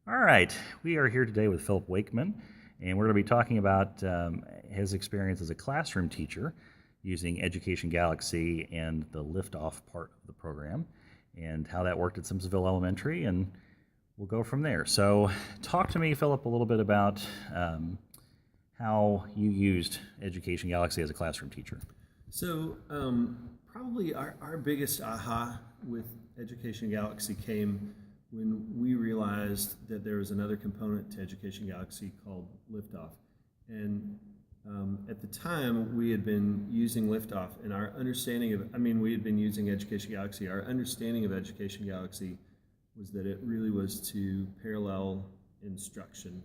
All right, we are here today with Philip Wakeman, and we're going to be talking about his experience as a classroom teacher using Education Galaxy and the Liftoff part of the program, and how that worked at Simpsonsville Elementary, and we'll go from there. So, talk to me, Philip, a little bit about how you used Education Galaxy as a classroom teacher. So, probably our biggest aha with Education Galaxy came when we realized that there was another component to Education Galaxy called Liftoff. And at the time, we had been using Liftoff, and our understanding of, we had been using Education Galaxy. Our understanding of Education Galaxy was that it really was to parallel instruction.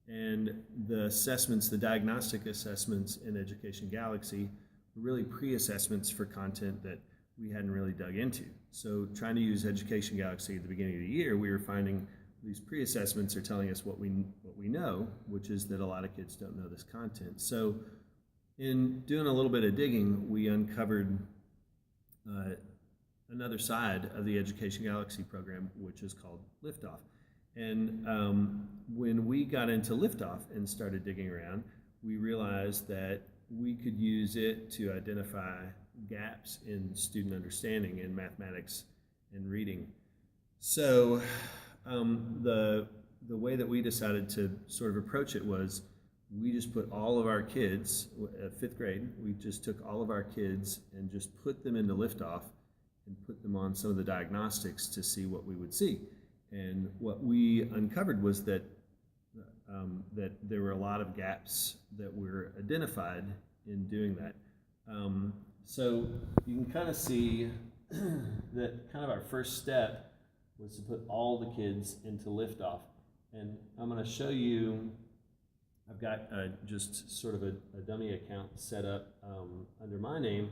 And the assessments, the diagnostic assessments in Education Galaxy were really pre-assessments for content that we hadn't really dug into. So trying to use Education Galaxy at the beginning of the year, we were finding these pre-assessments are telling us what we know, which is that a lot of kids don't know this content. So in doing a little bit of digging, we uncovered another side of the Education Galaxy program, which is called Liftoff. And when we got into Liftoff and started digging around, we realized that we could use it to identify gaps in student understanding in mathematics and reading. So the way that we decided to sort of approach it was we just put all of our kids, at fifth grade, we just took all of our kids and just put them into Liftoff and put them on some of the diagnostics to see what we would see. And what we uncovered was that that there were a lot of gaps that were identified in doing that. So you can kind of see that kind of our first step was to put all the kids into Liftoff. And I'm going to show you, I've got just sort of a dummy account set up under my name.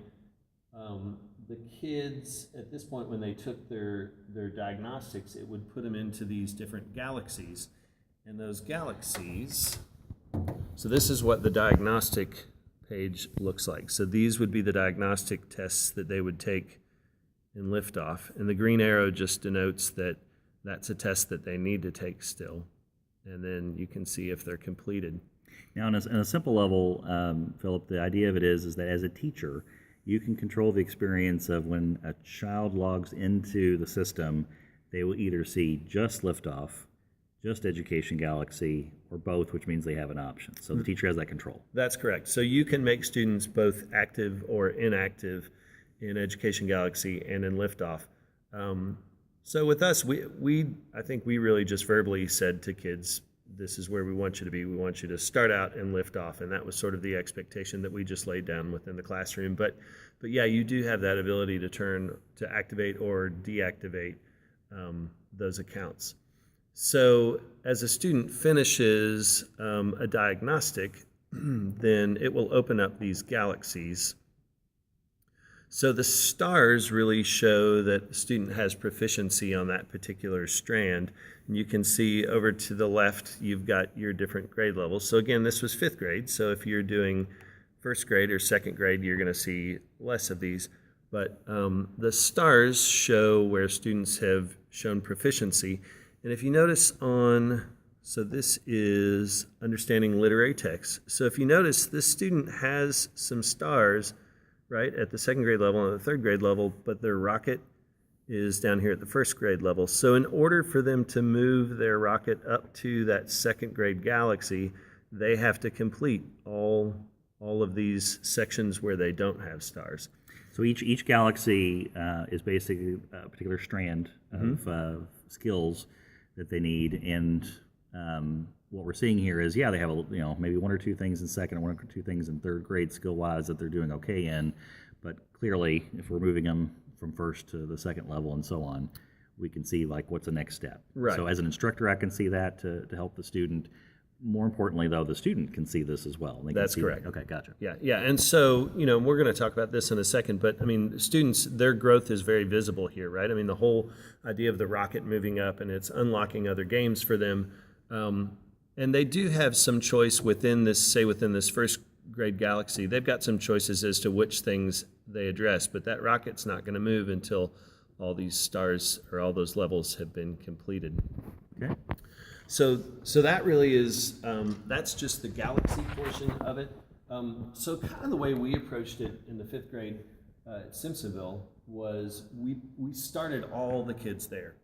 The kids, at this point when they took their diagnostics, it would put them into these different galaxies. And those galaxies, so this is what the diagnostic page looks like. So these would be the diagnostic tests that they would take in Liftoff. And the green arrow just denotes that that's a test that they need to take still. And then you can see if they're completed. Now, on a simple level, Philip, the idea of it is that as a teacher, you can control the experience of when a child logs into the system, they will either see just Liftoff, just Education Galaxy, or both, which means they have an option. So the teacher has that control. That's correct. So you can make students both active or inactive in Education Galaxy and in Liftoff. So with us, I think we really just verbally said to kids, this is where we want you to be. We want you to start out and Liftoff, and that was sort of the expectation that we just laid down within the classroom. But yeah, you do have that ability to activate or deactivate those accounts. So as a student finishes a diagnostic, then it will open up these galaxies. So the stars really show that the student has proficiency on that particular strand. And you can see over to the left, you've got your different grade levels. So again, this was fifth grade. So if you're doing first grade or second grade, you're going to see less of these. But the stars show where students have shown proficiency. And if you notice so this is understanding literary text. So if you notice, this student has some stars, right, at the second grade level and the third grade level, but their rocket is down here at the first grade level. So in order for them to move their rocket up to that second grade galaxy, they have to complete all of these sections where they don't have stars. So each galaxy is basically a particular strand of skills that they need, and what we're seeing here is, they have maybe one or two things in second and one or two things in third grade skill-wise that they're doing okay in, but clearly if we're moving them from first to the second level and so on, we can see what's the next step. Right. So as an instructor, I can see that to help the student. More importantly, though, the student can see this as well. That's correct. Okay, gotcha. Yeah, and so, we're going to talk about this in a second, but, students, their growth is very visible here, right? The whole idea of the rocket moving up and it's unlocking other games for them, and they do have some choice within this first grade galaxy. They've got some choices as to which things they address, but that rocket's not going to move until all these stars or all those levels have been completed. Okay. So that really is, that's just the Galaxy portion of it. So kind of the way we approached it in the 5th grade at Simpsonville was we started all the kids there.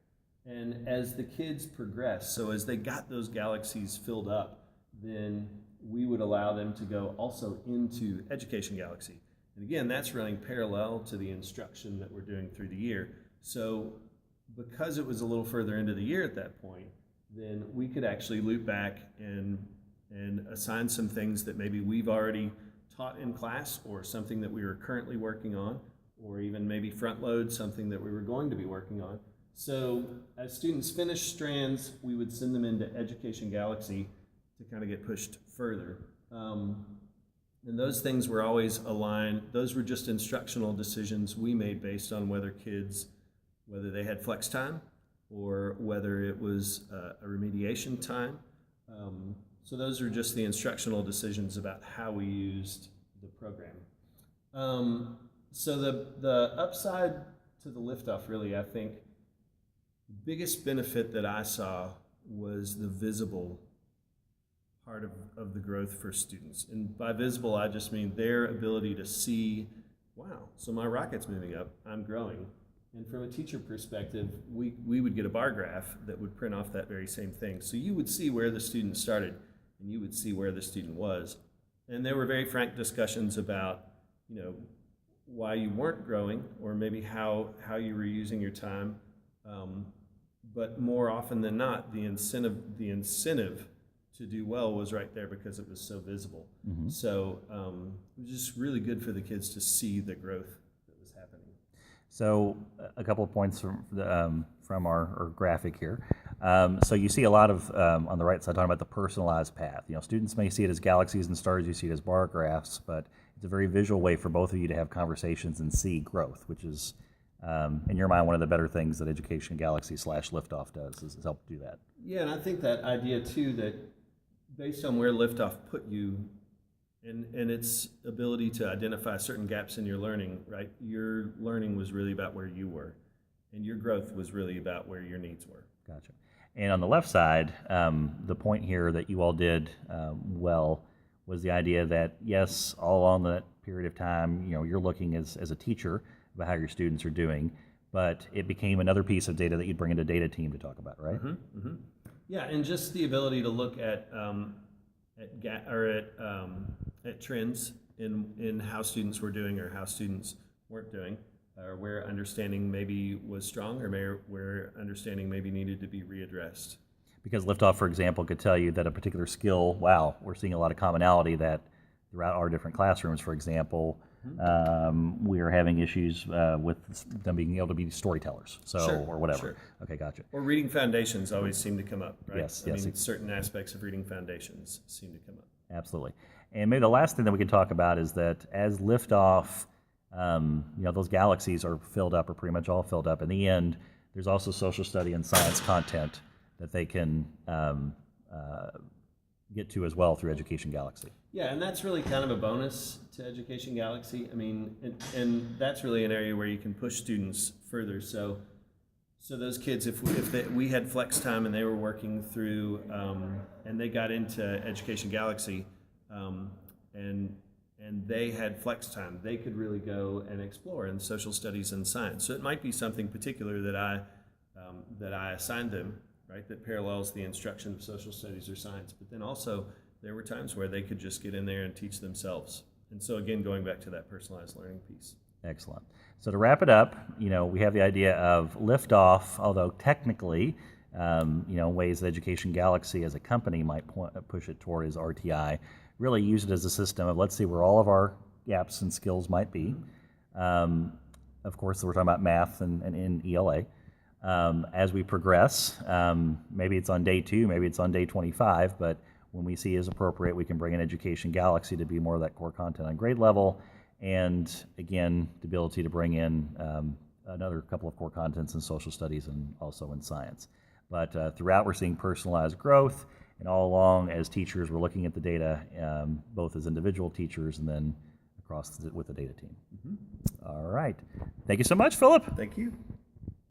And as the kids progressed, so as they got those galaxies filled up, then we would allow them to go also into Education Galaxy. And again, that's running parallel to the instruction that we're doing through the year. So because it was a little further into the year at that point, then we could actually loop back and assign some things that maybe we've already taught in class, or something that we were currently working on, or even maybe front load something that we were going to be working on. So as students finished strands, we would send them into Education Galaxy to kind of get pushed further. And those things were always aligned. Those were just instructional decisions we made based on whether they had flex time, or whether it was a remediation time. So those are just the instructional decisions about how we used the program. So the upside to the Liftoff, really, I think, the biggest benefit that I saw was the visible part of the growth for students. And by visible, I just mean their ability to see, wow, so my rocket's moving up, I'm growing. And from a teacher perspective, we would get a bar graph that would print off that very same thing. So you would see where the student started, and you would see where the student was. And there were very frank discussions about, why you weren't growing, or maybe how you were using your time. But more often than not, the incentive to do well was right there because it was so visible. Mm-hmm. So it was just really good for the kids to see the growth that was happening. So a couple of points from our graphic here. So you see a lot of, on the right side, talking about the personalized path. Students may see it as galaxies and stars, you see it as bar graphs, but it's a very visual way for both of you to have conversations and see growth, which is, in your mind, one of the better things that Education Galaxy / Liftoff does is help do that. Yeah, and I think that idea, too, that based on where Liftoff put you and its ability to identify certain gaps in your learning, right? Your learning was really about where you were, and your growth was really about where your needs were. Gotcha. And on the left side, the point here that you all did well was the idea that, yes, all along that period of time, you're looking as a teacher about how your students are doing, but it became another piece of data that you'd bring into data team to talk about, right? Mm-hmm, mm-hmm. Yeah, and just the ability to look at trends in how students were doing or how students weren't doing, or where understanding maybe was strong or where understanding maybe needed to be readdressed. Because Liftoff, for example, could tell you that a particular skill, wow, we're seeing a lot of commonality that throughout our different classrooms, for example, we are having issues with them being able to be storytellers, or whatever. Sure. Okay, gotcha. Or reading foundations always seem to come up, right? Yes. I mean, certain aspects of reading foundations seem to come up. Absolutely. And maybe the last thing that we can talk about is that as Liftoff, those galaxies are filled up, or pretty much all filled up. In the end, there's also social study and science content that they can get to as well through Education Galaxy. Yeah, and that's really kind of a bonus to Education Galaxy. I mean, and that's really an area where you can push students further. So those kids, if we had flex time and they were working through, and they got into Education Galaxy, and they had flex time, they could really go and explore in social studies and science. So it might be something particular that I assigned them, right, that parallels the instruction of social studies or science. But then also there were times where they could just get in there and teach themselves. And so again, going back to that personalized learning piece. Excellent. So to wrap it up, we have the idea of Liftoff, although technically, ways that Education Galaxy as a company might push it toward is RTI. Really use it as a system of, let's see where all of our gaps and skills might be. Of course, we're talking about math and in ELA. As we progress, maybe it's on day 2, maybe it's on day 25, but when we see as appropriate, we can bring in Education Galaxy to be more of that core content on grade level, and again, the ability to bring in another couple of core contents in social studies and also in science. But throughout, we're seeing personalized growth, and all along, as teachers, we're looking at the data, both as individual teachers and then across with the data team. Mm-hmm. All right. Thank you so much, Philip. Thank you.